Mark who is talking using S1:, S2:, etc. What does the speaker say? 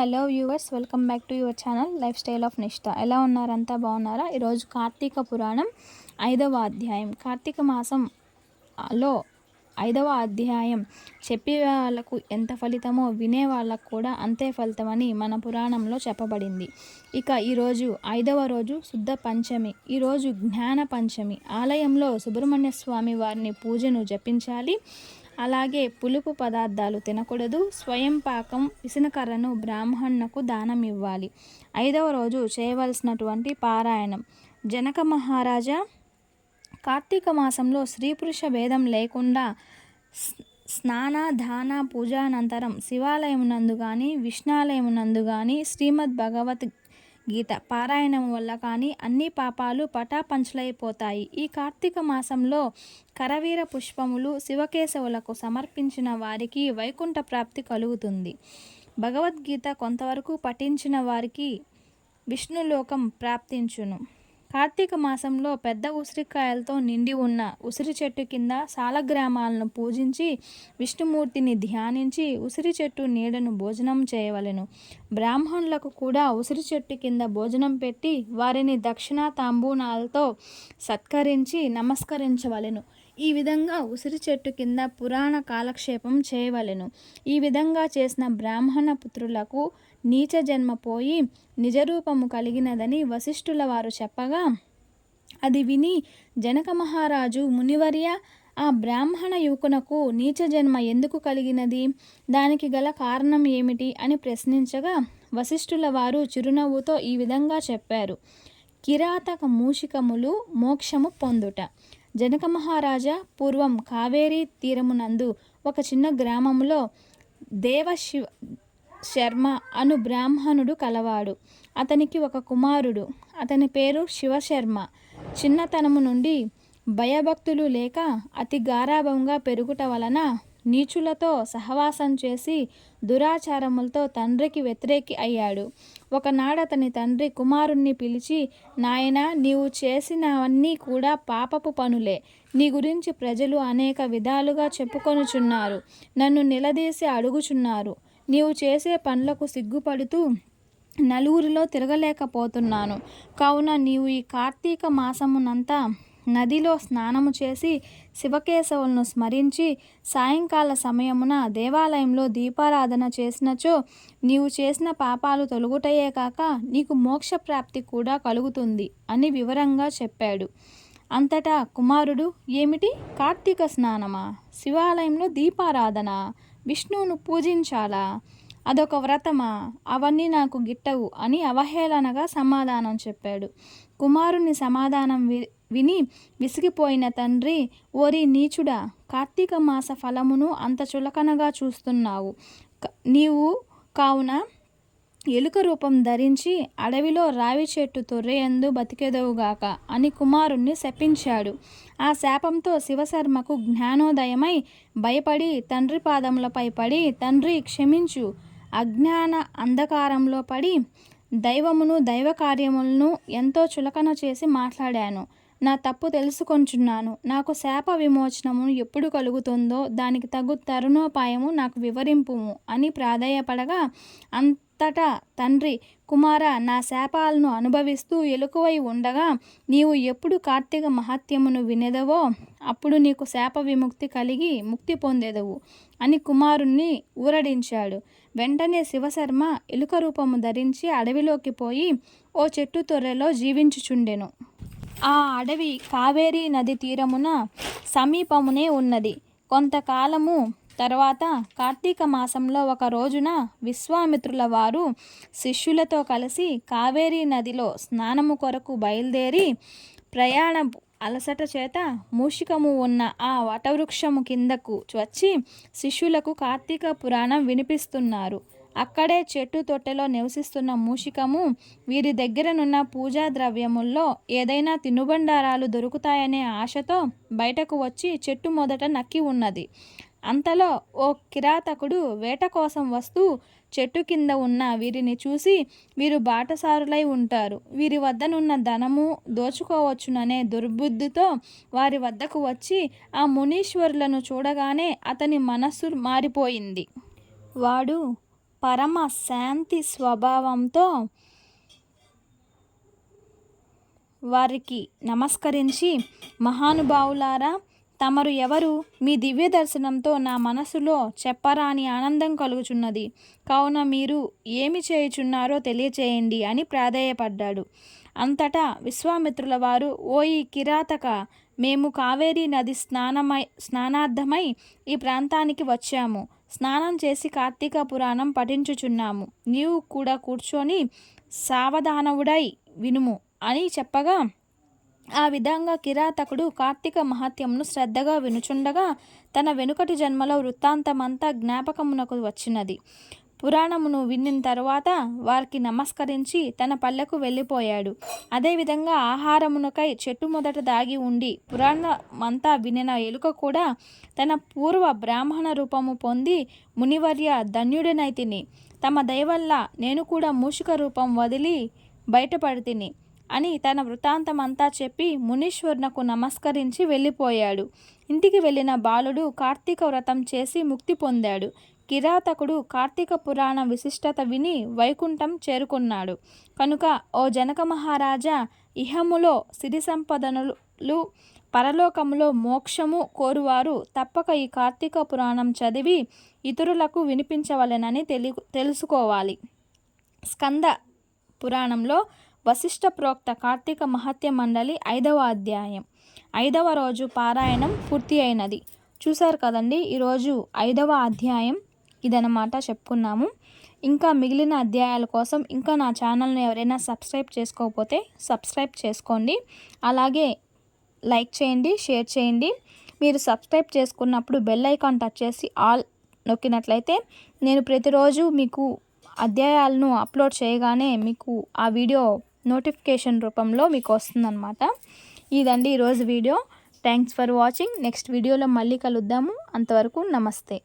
S1: Hello viewers, welcome back to your channel life style of నిష్ఠ. ఎలా ఉన్నారంతా బాగున్నారా? ఈరోజు కార్తీక పురాణం 5వ అధ్యాయం. కార్తీక మాసంలో 5వ అధ్యాయం చెప్పే వాళ్ళకు ఎంత ఫలితమో వినే వాళ్ళకు కూడా అంతే ఫలితమని మన పురాణంలో చెప్పబడింది. ఇక ఈరోజు 5వ రోజు శుద్ధ పంచమి. ఈరోజు జ్ఞాన పంచమి. ఆలయంలో సుబ్రహ్మణ్య స్వామి వారిని పూజను జపించాలి. అలాగే పులుపు పదార్థాలు తినకూడదు. స్వయం పాకం విసనకర్రను బ్రాహ్మణునకు దానం ఇవ్వాలి. 5వ రోజు చేయవలసినటువంటి పారాయణం. జనక మహారాజా, కార్తీక మాసంలో స్త్రీ పురుష భేదం లేకుండా స్నాన దాన పూజానంతరం శివాలయమునందు కానీ విష్ణాలయమునందు కానీ శ్రీమద్ భగవత్ గీత పారాయణం వల్ల కానీ అన్ని పాపాలు పటాపంచలైపోతాయి. ఈ కార్తీక మాసంలో కరవీర పుష్పములు శివకేశవులకు సమర్పించిన వారికి వైకుంఠ ప్రాప్తి కలుగుతుంది. భగవద్గీత కొంతవరకు పఠించిన వారికి విష్ణులోకం ప్రాప్తించును. కార్తీక మాసంలో పెద్ద ఉసిరికాయలతో నిండి ఉన్న ఉసిరి చెట్టు కింద సాలగ్రామాలను పూజించి విష్ణుమూర్తిని ధ్యానించి ఉసిరి చెట్టు నీడను భోజనం చేయవలెను. బ్రాహ్మణులకు కూడా ఉసిరి చెట్టు కింద భోజనం పెట్టి వారిని దక్షిణ తాంబూనాలతో సత్కరించి నమస్కరించవలెను. ఈ విధంగా ఉసిరి చెట్టు కింద పురాణ కాలక్షేపం చేయవలెను. ఈ విధంగా చేసిన బ్రాహ్మణ పుత్రులకు నీచ జన్మ పోయి నిజరూపము కలిగినదని వశిష్ఠుల వారు చెప్పగా, అది విని జనక మహారాజు, మునివర్య, ఆ బ్రాహ్మణ యువకునకు నీచ జన్మ ఎందుకు కలిగినది? దానికి గల కారణం ఏమిటి అని ప్రశ్నించగా వశిష్ఠుల వారు చిరునవ్వుతో ఈ విధంగా చెప్పారు. కిరాతక మూషికములు మోక్షము పొందుట. జనక మహారాజా, పూర్వం కావేరీ తీరమునందు ఒక చిన్న గ్రామములో శర్మ అను బ్రాహ్మణుడు కలవాడు. అతనికి ఒక కుమారుడు. అతని పేరు శివశర్మ. చిన్నతనము నుండి భయభక్తులు లేక అతి గారాభంగా పెరుగుట వలన నీచులతో సహవాసం చేసి దురాచారములతో తండ్రికి వ్యతిరేకి అయ్యాడు. ఒకనాడు అతని తండ్రి కుమారుణ్ణి పిలిచి, నాయనా, నీవు చేసినవన్నీ కూడా పాపపు పనులే. నీ గురించి ప్రజలు అనేక విధాలుగా చెప్పుకొనుచున్నారు. నన్ను నిలదీసి అడుగుచున్నారు. నీవు చేసే పనులకు సిగ్గుపడుతూ నలుగురిలో తిరగలేకపోతున్నాను. కావున నీవు ఈ కార్తీక మాసమునంతా నదిలో స్నానము చేసి శివకేశవులను స్మరించి సాయంకాల సమయమున దేవాలయంలో దీపారాధన చేసినచో నీవు చేసిన పాపాలు తొలగుటయే కాక నీకు మోక్షప్రాప్తి కూడా కలుగుతుంది అని వివరంగా చెప్పాడు. అంతటా కుమారుడు, ఏమిటి కార్తీక స్నానమా? శివాలయంలో దీపారాధన? విష్ణువును పూజించాలా? అదొక వ్రతమా? అవన్నీ నాకు గిట్టవు అని అవహేళనగా సమాధానం చెప్పాడు. కుమారుని సమాధానం విని విసిగిపోయిన తండ్రి, ఓరి నీచుడా, కార్తీక మాస ఫలమును అంత చులకనగా చూస్తున్నావు నీవు. కావున ఎలుక రూపం ధరించి అడవిలో రావి చెట్టు తొర్రెయందు బతికెదవుగాక అని కుమారుణ్ణి శపించాడు. ఆ శాపంతో శివశర్మకు జ్ఞానోదయమై భయపడి తండ్రి పాదములపై పడి, తండ్రి క్షమించు, అజ్ఞాన అంధకారంలో పడి దైవమును దైవ కార్యములను ఎంతో చులకన చేసి మాట్లాడాను. నా తప్పు తెలుసుకొంచున్నాను. నాకు శాప విమోచనము ఎప్పుడు కలుగుతుందో దానికి తగు తరుణోపాయము నాకు వివరింపుము అని ప్రాధేయపడగా, అంతటా తండ్రి, కుమార, నా శాపాలను అనుభవిస్తూ ఎలుకవై ఉండగా నీవు ఎప్పుడు కార్తీక మహత్యమును వినెదవో అప్పుడు నీకు శాప విముక్తి కలిగి ముక్తి పొందెదవు అని కుమారుణ్ణి ఊరడించాడు. వెంటనే శివశర్మ ఎలుక రూపము ధరించి అడవిలోకి పోయి ఓ చెట్టు తొర్రెలో జీవించుచుండెను. ఆ అడవి కావేరీ నది తీరమున సమీపమునే ఉన్నది. కొంతకాలము తర్వాత కార్తీక మాసంలో ఒక రోజున విశ్వామిత్రుల వారు శిష్యులతో కలిసి కావేరీ నదిలో స్నానము కొరకు బయలుదేరి ప్రయాణ అలసట చేత మూషికము ఉన్న ఆ వటవృక్షము కిందకు వచ్చి శిష్యులకు కార్తీక పురాణం వినిపిస్తున్నారు. అక్కడే చెట్టు తొట్టెలో నివసిస్తున్న మూషికము వీరి దగ్గరనున్న పూజా ద్రవ్యముల్లో ఏదైనా తినుబండారాలు దొరుకుతాయనే ఆశతో బయటకు వచ్చి చెట్టు మొదట నక్కి ఉన్నది. అంతలో ఓ కిరాతకుడు వేట కోసం వస్తూ చెట్టు కింద ఉన్న వీరిని చూసి, వీరు బాటసారులై ఉంటారు, వీరి వద్దనున్న ధనము దోచుకోవచ్చుననే దుర్బుద్ధితో వారి వద్దకు వచ్చి ఆ మునీశ్వరులను చూడగానే అతని మనస్సు మారిపోయింది. వాడు పరమ శాంతి స్వభావంతో వారికి నమస్కరించి, మహానుభావులారా, తమరు ఎవరు? మీ దివ్య దర్శనంతో నా మనసులో చెప్పరాని ఆనందం కలుగుచున్నది. కావున మీరు ఏమి చేయుచున్నారో తెలియచేయండి అని ప్రాధేయపడ్డాడు. అంతటా విశ్వామిత్రుల వారు, ఓయి కిరాతక, మేము కావేరీ నది స్నానార్థమై ఈ ప్రాంతానికి వచ్చాము. స్నానం చేసి కార్తీక పురాణం పఠించుచున్నాము. నీవు కూడా కూర్చొని సావధానవుడై వినుము అని చెప్పగా, ఆ విధంగా కిరాతకుడు కార్తీక మహాత్యమును శ్రద్ధగా వినుచుండగా తన వెనుకటి జన్మలో వృత్తాంతమంతా జ్ఞాపకమునకు వచ్చినది. పురాణమును విన్న తరువాత వారికి నమస్కరించి తన పల్లెకు వెళ్ళిపోయాడు. అదేవిధంగా ఆహారమునకై చెట్టు మొదట దాగి ఉండి పురాణమంతా వినిన ఎలుక కూడా తన పూర్వ బ్రాహ్మణ రూపము పొంది, మునివర్య, ధన్యుడినైతిని, తమ దయవల్ల నేను కూడా మూషిక రూపం వదిలి బయటపడితిని అని తన వృత్తాంతమంతా చెప్పి మునీశ్వరునకు నమస్కరించి వెళ్ళిపోయాడు. ఇంటికి వెళ్ళిన బాలుడు కార్తీక వ్రతం చేసి ముక్తి పొందాడు. కిరాతకుడు కార్తీక పురాణ విశిష్టత విని వైకుంఠం చేరుకున్నాడు. కనుక ఓ జనక మహారాజా, ఇహములో సిరి సంపదనులు, పరలోకములో మోక్షము కోరువారు తప్పక ఈ కార్తీక పురాణం చదివి ఇతరులకు వినిపించవలెనని తెలుసుకోవాలి. స్కంద పురాణంలో వశిష్ఠ ప్రోక్త కార్తీక మహత్య మండలి 5వ అధ్యాయం 5వ రోజు పారాయణం పూర్తి అయినది. చూశారు కదండి, ఈరోజు 5వ అధ్యాయం ఇదన్నమాట చెప్పుకున్నాము. ఇంకా మిగిలిన అధ్యాయాల కోసం ఇంకా నా ఛానల్ని ఎవరైనా సబ్స్క్రైబ్ చేసుకోకపోతే సబ్స్క్రైబ్ చేసుకోండి. అలాగే లైక్ చేయండి, షేర్ చేయండి. మీరు సబ్స్క్రైబ్ చేసుకున్నప్పుడు బెల్ ఐకాన్ టచ్ చేసి ఆల్ నొక్కినట్లయితే నేను ప్రతిరోజు మీకు అధ్యాయాలను అప్లోడ్ చేయగానే మీకు ఆ వీడియో నోటిఫికేషన్ రూపంలో మీకు వస్తుందన్నమాట. ఇదండి ఈరోజు video. Thanks for watching. Next వీడియోలో మళ్ళీ కలుద్దాము. అంతవరకు నమస్తే.